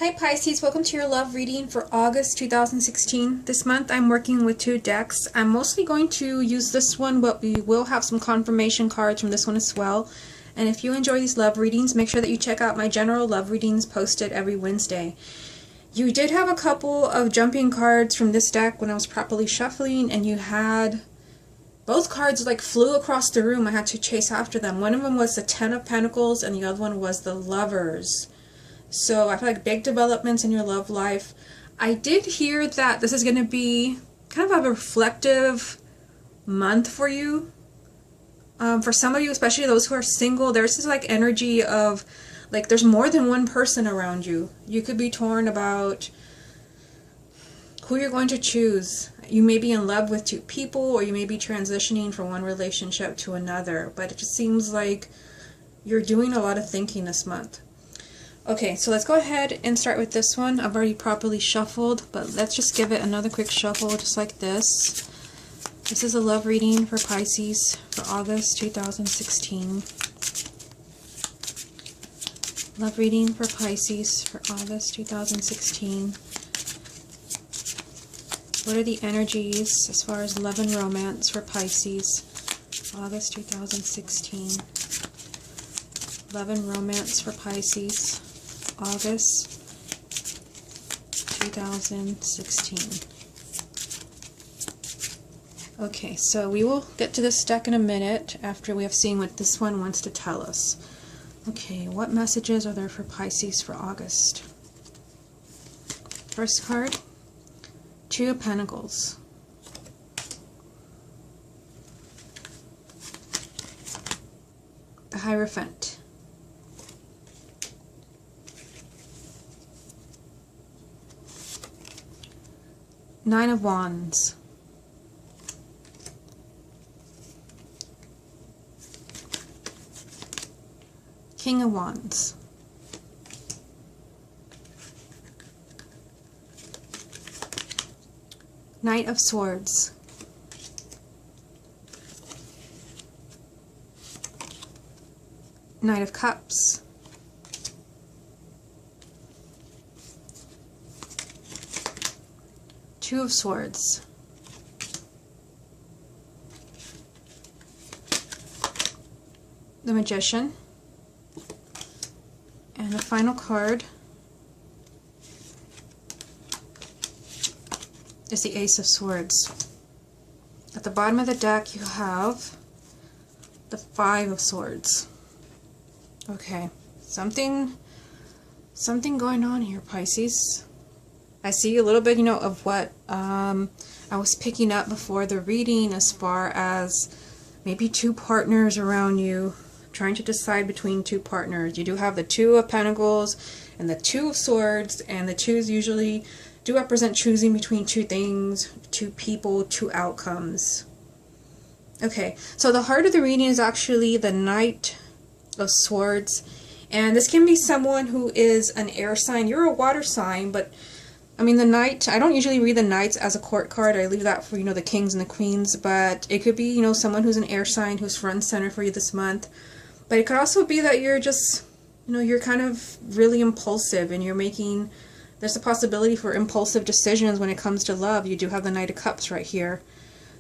Hi Pisces, welcome to your love reading for August 2016. This month I'm working with two decks. I'm mostly going to use this one, but we will have some confirmation cards from this one as well. And if you enjoy these love readings, make sure that you check out my general love readings posted every Wednesday. You did have a couple of jumping cards from this deck when I was properly shuffling, and you had both cards like flew across the room. I had to chase after them. One of them was the Ten of Pentacles and the other one was the Lovers. So I feel like big developments in your love life. I did hear that this is going to be kind of a reflective month for you. For some of you, especially those who are single, there's this like energy of like there's more than one person around you. You could be torn about who you're going to choose. You may be in love with two people, or you may be transitioning from one relationship to another. But it just seems like you're doing a lot of thinking this month. Okay, so let's go ahead and start with this one. I've already properly shuffled, but let's just give it another quick shuffle just like this. This is a love reading for Pisces for August 2016. Love reading for Pisces for August 2016. What are the energies as far as love and romance for Pisces, August 2016? Love and romance for Pisces, August 2016. Okay, so we will get to this deck in a minute after we have seen what this one wants to tell us. Okay, what messages are there for Pisces for August? First card, Two of Pentacles. The Hierophant. Nine of Wands. King of Wands. Knight of Swords. Knight of Cups. Two of Swords. The Magician. And the final card is the Ace of Swords. At the bottom of the deck you have the Five of Swords. Okay, something going on here, Pisces. I see a little bit, of what I was picking up before the reading as far as maybe two partners around you, trying to decide between two partners. You do have the Two of Pentacles and the Two of Swords, and the twos usually do represent choosing between two things, two people, two outcomes. Okay, so the heart of the reading is actually the Knight of Swords, and this can be someone who is an air sign. You're a water sign, but I mean the Knight, I don't usually read the Knights as a court card. I leave that for, the kings and the queens, but it could be, someone who's an air sign who's front and center for you this month. But it could also be that you're just, you're kind of really impulsive, and there's a possibility for impulsive decisions when it comes to love. You do have the Knight of Cups right here.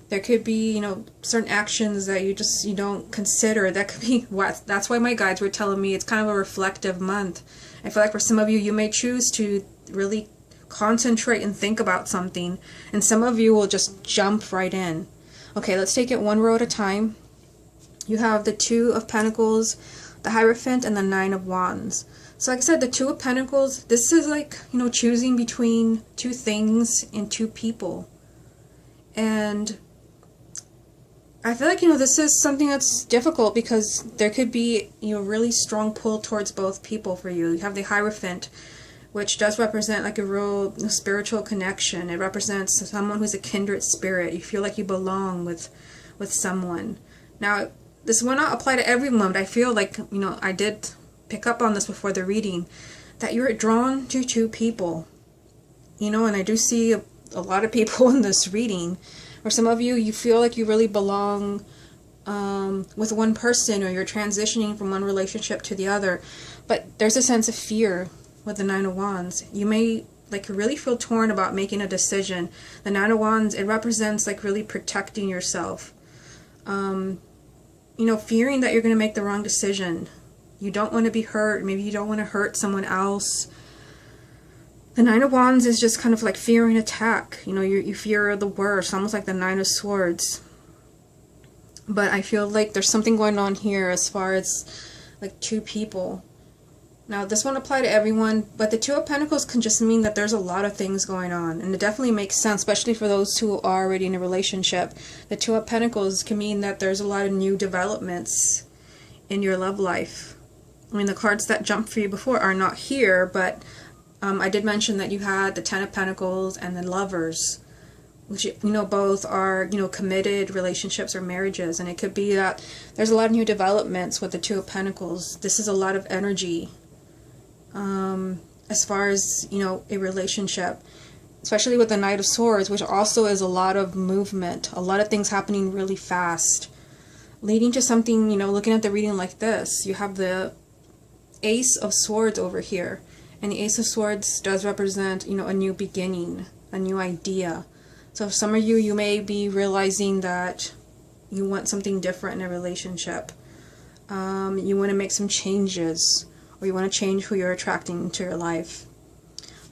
There could be, certain actions that you don't consider. That could be what, that's why my guides were telling me it's kind of a reflective month. I feel like for some of you, you may choose to really concentrate and think about something, and some of you will just jump right in. Okay, let's take it one row at a time. You have the Two of Pentacles, the Hierophant, and the Nine of Wands. So like I said, the Two of Pentacles, this is like, choosing between two things and two people. And I feel like, this is something that's difficult because there could be, really strong pull towards both people for you. You have the Hierophant, which does represent like a real spiritual connection. It represents someone who's a kindred spirit. You feel like you belong with someone. Now, this will not apply to everyone, but I feel like, I did pick up on this before the reading, that you're drawn to two people. And I do see a lot of people in this reading, or some of you, you feel like you really belong with one person, or you're transitioning from one relationship to the other, but there's a sense of fear. with the Nine of Wands. You may like really feel torn about making a decision. The Nine of Wands, it represents like really protecting yourself. You know, fearing that you're going to make the wrong decision. You don't want to be hurt. Maybe you don't want to hurt someone else. The Nine of Wands is just kind of like fearing attack. You know, you fear the worst, almost like the Nine of Swords. But I feel like there's something going on here as far as like two people. Now, this won't apply to everyone, but the Two of Pentacles can just mean that there's a lot of things going on. And it definitely makes sense, especially for those who are already in a relationship. The Two of Pentacles can mean that there's a lot of new developments in your love life. I mean, the cards that jumped for you before are not here, but I did mention that you had the Ten of Pentacles and the Lovers, which, you know, both are, you know, committed relationships or marriages. And it could be that there's a lot of new developments with the Two of Pentacles. This is a lot of energy. As far as, you know, a relationship, especially with the Knight of Swords, which also is a lot of movement, a lot of things happening really fast, leading to something, you know, looking at the reading like this, you have the Ace of Swords over here, and the Ace of Swords does represent, you know, a new beginning, a new idea. So for some of you, you may be realizing that you want something different in a relationship. You want to make some changes, or you want to change who you're attracting into your life.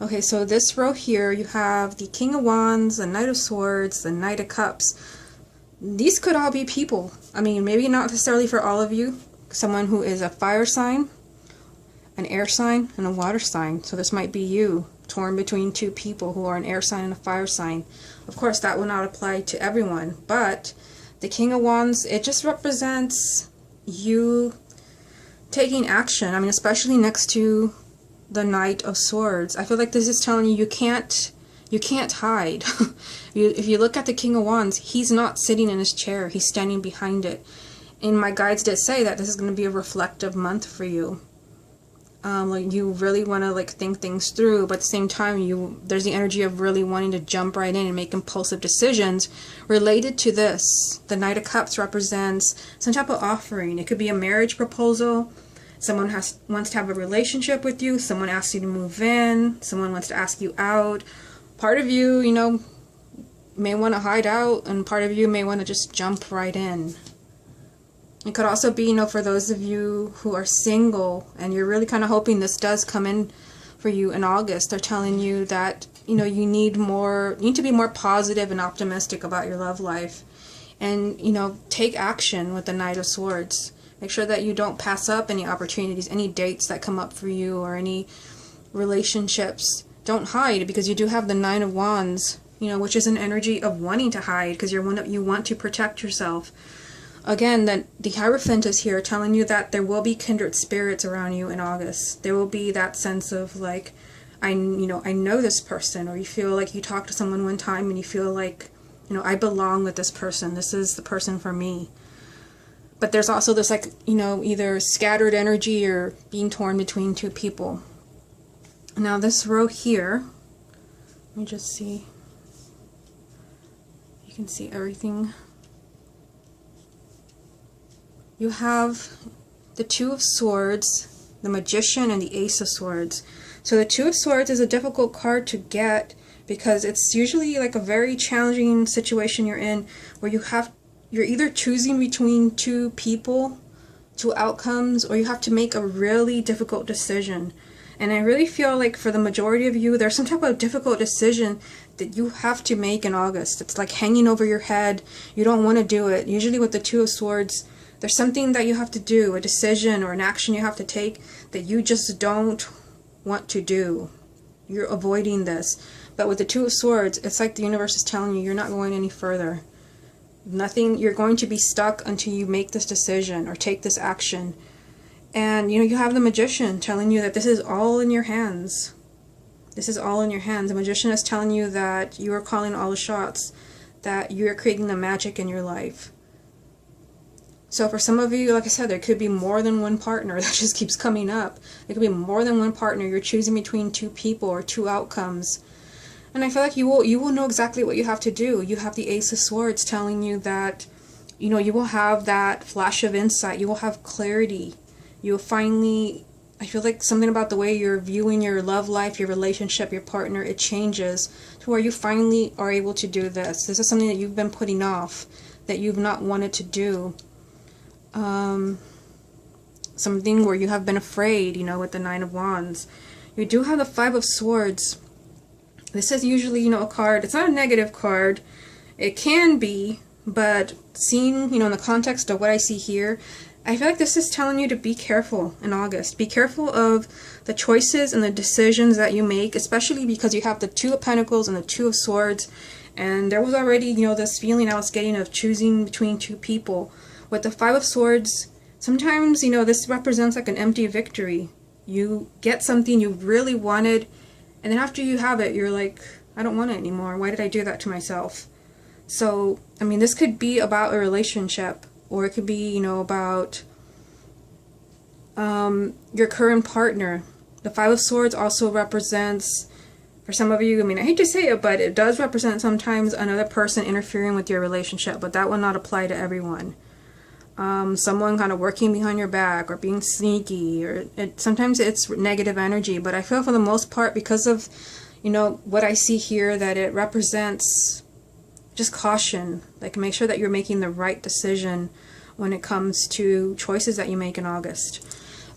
Okay, so this row here, you have the King of Wands, the Knight of Swords, the Knight of Cups. These could all be people. I mean, maybe not necessarily for all of you. Someone who is a fire sign, an air sign, and a water sign. So this might be you, torn between two people who are an air sign and a fire sign. Of course, that will not apply to everyone, but the King of Wands, it just represents you taking action. I mean, especially next to the Knight of Swords. I feel like this is telling you you can't hide. If you look at the King of Wands, he's not sitting in his chair, he's standing behind it. And my guides did say that this is going to be a reflective month for you. Like you really want to like think things through, but at the same time there's the energy of really wanting to jump right in and make impulsive decisions related to this. The Knight of Cups represents some type of offering. It could be a marriage proposal. Someone wants to have a relationship with you. Someone asks you to move in. Someone wants to ask you out. Part of you, you know, may want to hide out, and part of you may want to just jump right in. It could also be, you know, for those of you who are single and you're really kind of hoping this does come in for you in August. They're telling you that, you know, you need to be more positive and optimistic about your love life. And, you know, take action with the Knight of Swords. Make sure that you don't pass up any opportunities, any dates that come up for you, or any relationships. Don't hide, because you do have the Nine of Wands, you know, which is an energy of wanting to hide because you want to protect yourself. Again, the Hierophant is here telling you that there will be kindred spirits around you in August. There will be that sense of like, I know this person, or you feel like you talked to someone one time and you feel like, you know, I belong with this person. This is the person for me. But there's also this like, you know, either scattered energy or being torn between two people. Now this row here, let me just see. You can see everything. You have the Two of Swords, the Magician, and the Ace of Swords. So the Two of Swords is a difficult card to get because it's usually like a very challenging situation you're in where you're either choosing between two people, two outcomes, or you have to make a really difficult decision. And I really feel like for the majority of you, there's some type of difficult decision that you have to make in August. It's like hanging over your head. You don't want to do it. Usually with the Two of Swords, there's something that you have to do, a decision or an action you have to take that you just don't want to do. You're avoiding this. But with the Two of Swords, it's like the universe is telling you you're not going any further. You're going to be stuck until you make this decision or take this action. And, you know, you have the Magician telling you that this is all in your hands. This is all in your hands. The Magician is telling you that you are calling all the shots, that you are creating the magic in your life. So for some of you, like I said, there could be more than one partner. That just keeps coming up. There could be more than one partner. You're choosing between two people or two outcomes. And I feel like you will know exactly what you have to do. You have the Ace of Swords telling you that, you know, you will have that flash of insight. You will have clarity. You will finally I feel like something about the way you're viewing your love life, your relationship, your partner, it changes to where you finally are able to do this. This is something that you've been putting off, that you've not wanted to do. Something where you have been afraid, you know, with the Nine of Wands. You do have the Five of Swords. This is usually, you know, a card. It's not a negative card. It can be, but seeing, you know, in the context of what I see here, I feel like this is telling you to be careful in August. Be careful of the choices and the decisions that you make, especially because you have the Two of Pentacles and the Two of Swords. And there was already, you know, this feeling I was getting of choosing between two people. With the Five of Swords, sometimes, you know, this represents like an empty victory. You get something you really wanted, and then after you have it, you're like, I don't want it anymore. Why did I do that to myself? So, I mean, this could be about a relationship. Or it could be, you know, about your current partner. The Five of Swords also represents, for some of you, I mean, I hate to say it, but it does represent sometimes another person interfering with your relationship, but that will not apply to everyone. Someone kind of working behind your back or being sneaky, or sometimes it's negative energy, but I feel for the most part, because of, you know, what I see here, that it represents just caution. Like, make sure that you're making the right decision when it comes to choices that you make in August.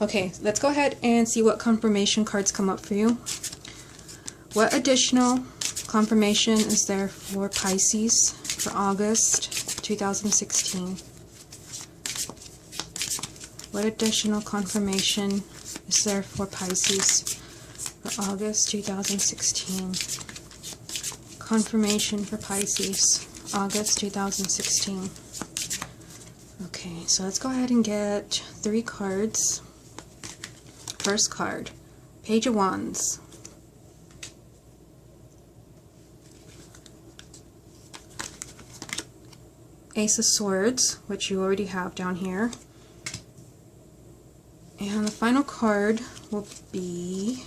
Okay, let's go ahead and see what confirmation cards come up for you. What additional confirmation is there for Pisces for August 2016? What additional confirmation is there for Pisces for August 2016? Confirmation for Pisces, August 2016. Okay, so let's go ahead and get 3 cards. First card, Page of Wands. Ace of Swords, which you already have down here. And the final card will be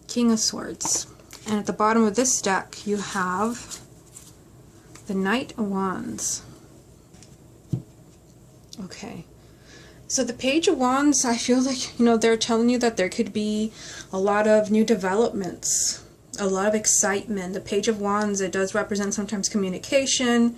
King of Swords. And at the bottom of this deck, you have the Knight of Wands. Okay. So the Page of Wands, I feel like, you know, they're telling you that there could be a lot of new developments, a lot of excitement. The Page of Wands, it does represent sometimes communication,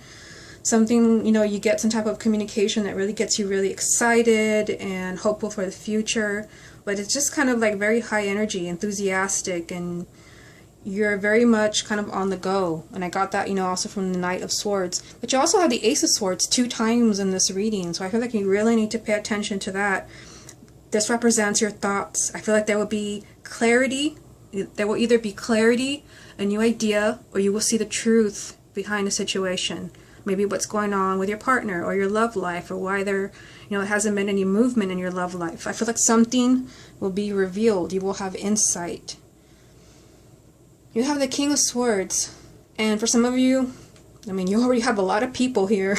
something, you know, you get some type of communication that really gets you really excited and hopeful for the future. But it's just kind of like very high energy, enthusiastic, and you're very much kind of on the go. And I got that, you know, also from the Knight of Swords. But you also have the Ace of Swords 2 times in this reading, so I feel like you really need to pay attention to that. This represents your thoughts. I feel like there will be clarity. There will either be clarity, a new idea, or you will see the truth behind a situation. Maybe what's going on with your partner or your love life, or why there, you know, it hasn't been any movement in your love life. I feel like something will be revealed. You will have insight. You have the King of Swords, and for some of you, I mean, you already have a lot of people here.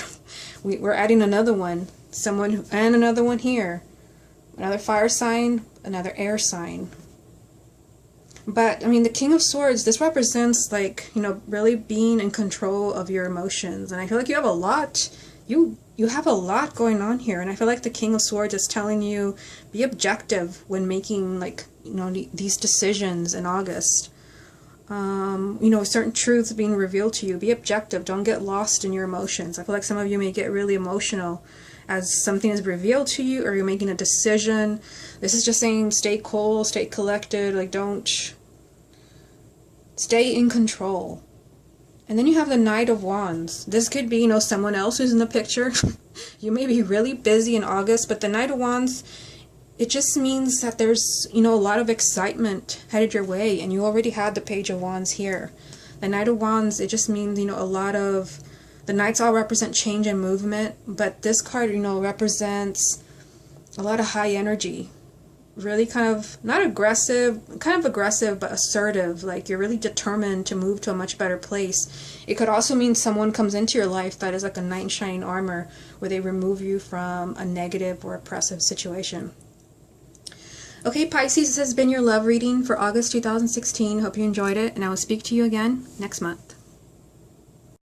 We're adding another one, and another one here. Another fire sign, another air sign. But, I mean, the King of Swords, this represents, like, you know, really being in control of your emotions. And I feel like you have a lot, you have a lot going on here. And I feel like the King of Swords is telling you, be objective when making, like, you know, these decisions in August. You know, certain truths being revealed to you. Be objective. Don't get lost in your emotions. I feel like some of you may get really emotional as something is revealed to you, or you're making a decision. This is just saying stay cool, stay collected, like, don't stay in control. And then you have the Knight of Wands. This could be, you know, someone else who's in the picture. You may be really busy in August, but the Knight of Wands, it just means that there's, you know, a lot of excitement headed your way, and you already had the Page of Wands here. The Knight of Wands, it just means, you know, a lot of, the Knights all represent change and movement, but this card, you know, represents a lot of high energy. Really kind of, not aggressive, kind of aggressive, but assertive. Like, you're really determined to move to a much better place. It could also mean someone comes into your life that is like a knight in shining armor, where they remove you from a negative or oppressive situation. Okay, Pisces, this has been your love reading for August 2016. Hope you enjoyed it, and I will speak to you again next month.